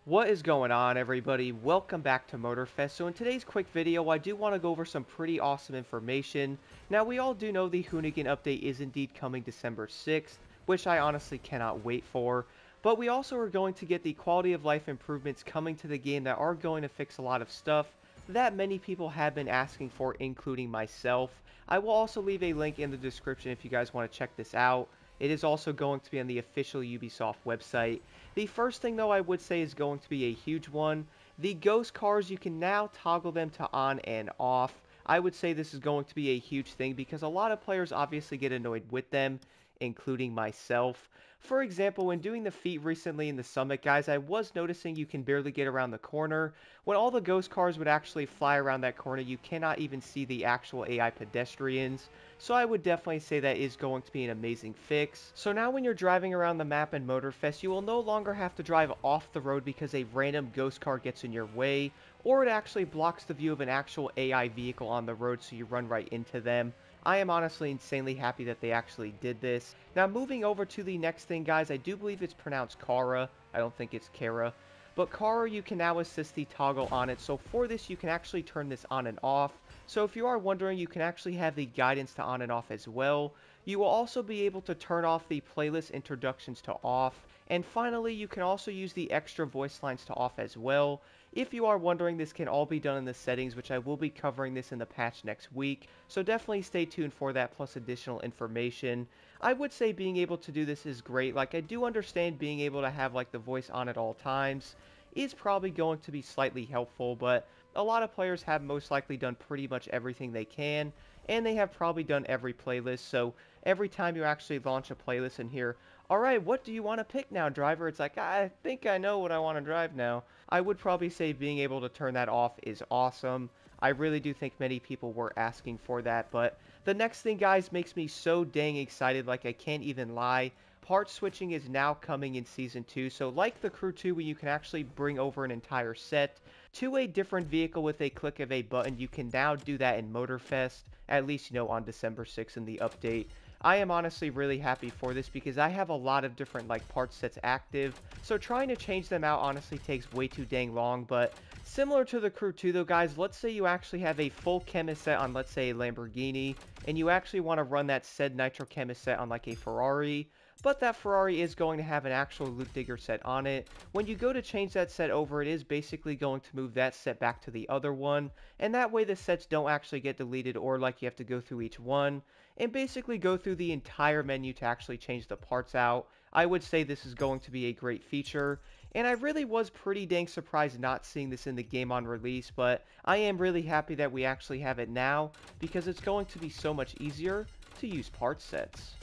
What is going on, everybody? Welcome back to Motorfest. So in today's quick video, I do want to go over some pretty awesome information. Now, we all do know the Hoonigan update is indeed coming December 6th, which I honestly cannot wait for. But we also are going to get the quality of life improvements coming to the game that are going to fix a lot of stuff that many people have been asking for, including myself. I will also leave a link in the description if you guys want to check this out. It is also going to be on the official Ubisoft website. The first thing, though, I would say is going to be a huge one. The ghost cars, you can now toggle them to on and off. I would say this is going to be a huge thing because a lot of players obviously get annoyed with them, including myself. For example, when doing the feat recently in the summit, guys, I was noticing you can barely get around the corner. When all the ghost cars would actually fly around that corner, you cannot even see the actual AI pedestrians. So I would definitely say that is going to be an amazing fix. So now when you're driving around the map in Motorfest, you will no longer have to drive off the road because a random ghost car gets in your way, or it actually blocks the view of an actual AI vehicle on the road so you run right into them. I am honestly insanely happy that they actually did this. Now moving over to the next thing, guys, I do believe it's pronounced Kara. I don't think it's Kara. But Kara, you can now assist the toggle on it. So for this, you can actually turn this on and off. So if you are wondering, you can actually have the guidance to on and off as well. You will also be able to turn off the playlist introductions to off. And finally, you can also use the extra voice lines to off as well. If you are wondering, this can all be done in the settings, which I will be covering this in the patch next week. So definitely stay tuned for that, plus additional information. I would say being able to do this is great. Like, I do understand being able to have, like, the voice on at all times is probably going to be slightly helpful, but a lot of players have most likely done pretty much everything they can, and they have probably done every playlist. So every time you actually launch a playlist and hear, alright, what do you want to pick now, driver? It's like, I think I know what I want to drive now. I would probably say being able to turn that off is awesome. I really do think many people were asking for that, but the next thing, guys, makes me so dang excited, like I can't even lie. Part switching is now coming in Season 2, so like the Crew 2 where you can actually bring over an entire set to a different vehicle with a click of a button, you can now do that in Motorfest, at least, you know, on December 6th in the update. I am honestly really happy for this because I have a lot of different like part sets active, so trying to change them out honestly takes way too dang long. But similar to the Crew 2 though, guys, let's say you actually have a full chemist set on, let's say, a Lamborghini, and you actually want to run that said nitro chemist set on like a Ferrari, but that Ferrari is going to have an actual loot digger set on it. When you go to change that set over, it is basically going to move that set back to the other one, and that way the sets don't actually get deleted or like you have to go through each one and basically go through the entire menu to actually change the parts out. I would say this is going to be a great feature, and I really was pretty dang surprised not seeing this in the game on release, but I am really happy that we actually have it now because it's going to be so much easier to use part sets.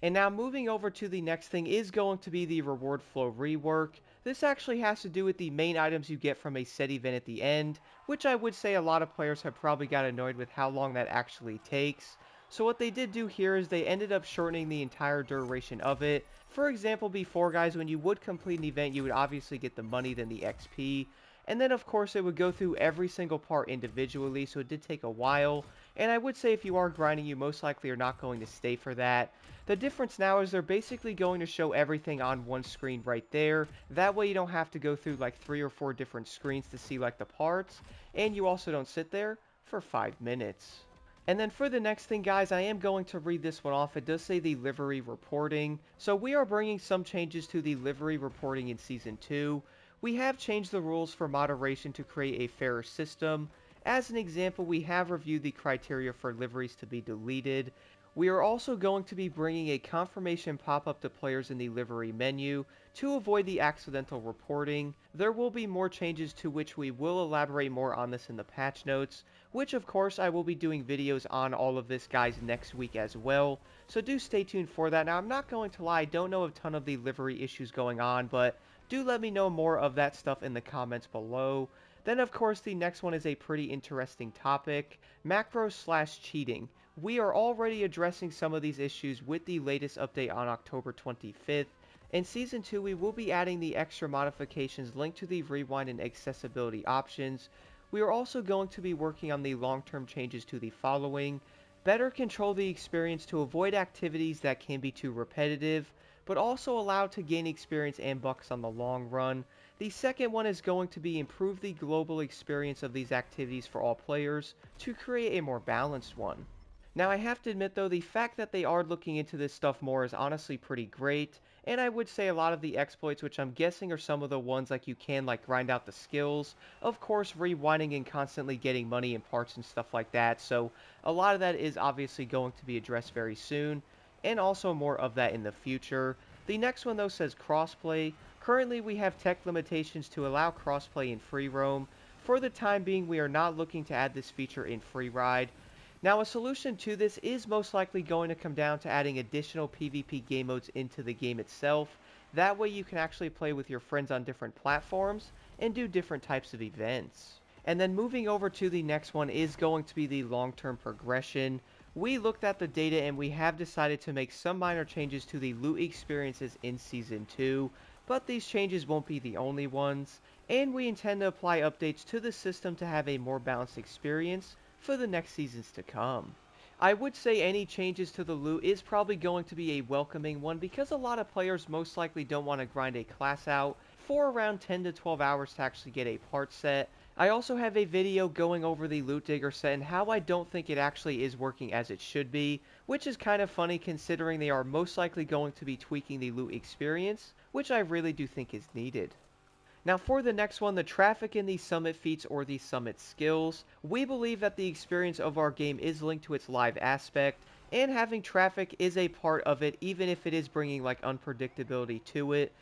And now moving over to the next thing is going to be the reward flow rework. This actually has to do with the main items you get from a set event at the end, which I would say a lot of players have probably got annoyed with how long that actually takes. So what they did do here is they ended up shortening the entire duration of it. For example, before, guys, when you would complete an event, you would obviously get the money, then the XP, and then of course it would go through every single part individually, so it did take a while. And I would say if you are grinding, you most likely are not going to stay for that. The difference now is they're basically going to show everything on one screen right there. That way you don't have to go through like 3 or 4 different screens to see like the parts, and you also don't sit there for 5 minutes. And then for the next thing, guys, I am going to read this one off. It does say the livery reporting. So we are bringing some changes to the livery reporting in Season 2. We have changed the rules for moderation to create a fairer system. As an example, we have reviewed the criteria for liveries to be deleted. We are also going to be bringing a confirmation pop-up to players in the livery menu to avoid the accidental reporting. There will be more changes to which we will elaborate more on this in the patch notes, which of course I will be doing videos on all of this, guys, next week as well. So do stay tuned for that. Now, I'm not going to lie, I don't know a ton of the livery issues going on, but do let me know more of that stuff in the comments below. Then, of course, the next one is a pretty interesting topic, macros/cheating. We are already addressing some of these issues with the latest update on October 25th. In Season 2, we will be adding the extra modifications linked to the rewind and accessibility options. We are also going to be working on the long-term changes to the following: better control the experience to avoid activities that can be too repetitive, but also allow to gain experience and bucks on the long run. The second one is going to be improve the global experience of these activities for all players to create a more balanced one. Now I have to admit though, the fact that they are looking into this stuff more is honestly pretty great, and I would say a lot of the exploits, which I'm guessing are some of the ones like you can like grind out the skills, of course rewinding and constantly getting money and parts and stuff like that, so a lot of that is obviously going to be addressed very soon, and also more of that in the future. The next one though says crossplay. Currently we have tech limitations to allow crossplay in free roam. For the time being we are not looking to add this feature in free ride. Now a solution to this is most likely going to come down to adding additional PvP game modes into the game itself. That way you can actually play with your friends on different platforms and do different types of events. And then moving over to the next one is going to be the long-term progression. We looked at the data and we have decided to make some minor changes to the loot experiences in Season 2, but these changes won't be the only ones, and we intend to apply updates to the system to have a more balanced experience for the next seasons to come. I would say any changes to the loot is probably going to be a welcoming one because a lot of players most likely don't want to grind a class out for around 10 to 12 hours to actually get a part set. I also have a video going over the loot digger set and how I don't think it actually is working as it should be, which is kind of funny considering they are most likely going to be tweaking the loot experience, which I really do think is needed. Now for the next one, the traffic in the summit feats or the summit skills, we believe that the experience of our game is linked to its live aspect, and having traffic is a part of it even if it is bringing like unpredictability to it.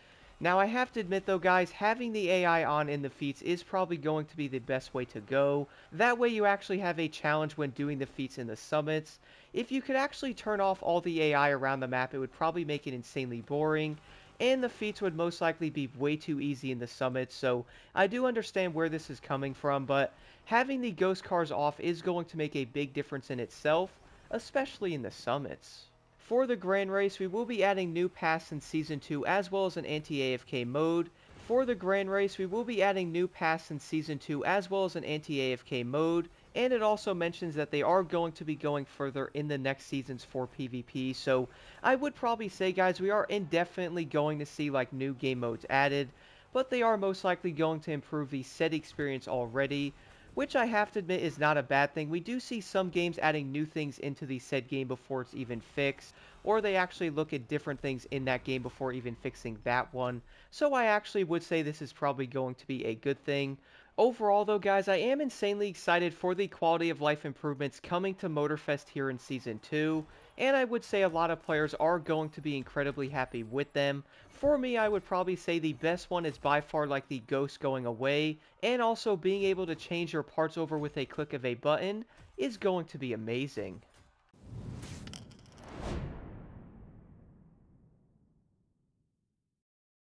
Now I have to admit though guys, having the AI on in the feats is probably going to be the best way to go. That way you actually have a challenge when doing the feats in the summits. If you could actually turn off all the AI around the map, it would probably make it insanely boring, and the feats would most likely be way too easy in the summits, so I do understand where this is coming from, but having the ghost cars off is going to make a big difference in itself, especially in the summits. For the Grand Race, we will be adding new paths in Season 2 as well as an anti-AFK mode. For the Grand Race, we will be adding new paths in Season 2 as well as an anti-AFK mode, and it also mentions that they are going to be going further in the next seasons for PvP, so I would probably say guys, we are indefinitely going to see like new game modes added, but they are most likely going to improve the set experience already, which I have to admit is not a bad thing. We do see some games adding new things into the said game before it's even fixed, or they actually look at different things in that game before even fixing that one, so I actually would say this is probably going to be a good thing. Overall though guys, I am insanely excited for the quality of life improvements coming to Motorfest here in Season 2, and I would say a lot of players are going to be incredibly happy with them. For me, I would probably say the best one is by far like the ghost going away, and also being able to change your parts over with a click of a button is going to be amazing.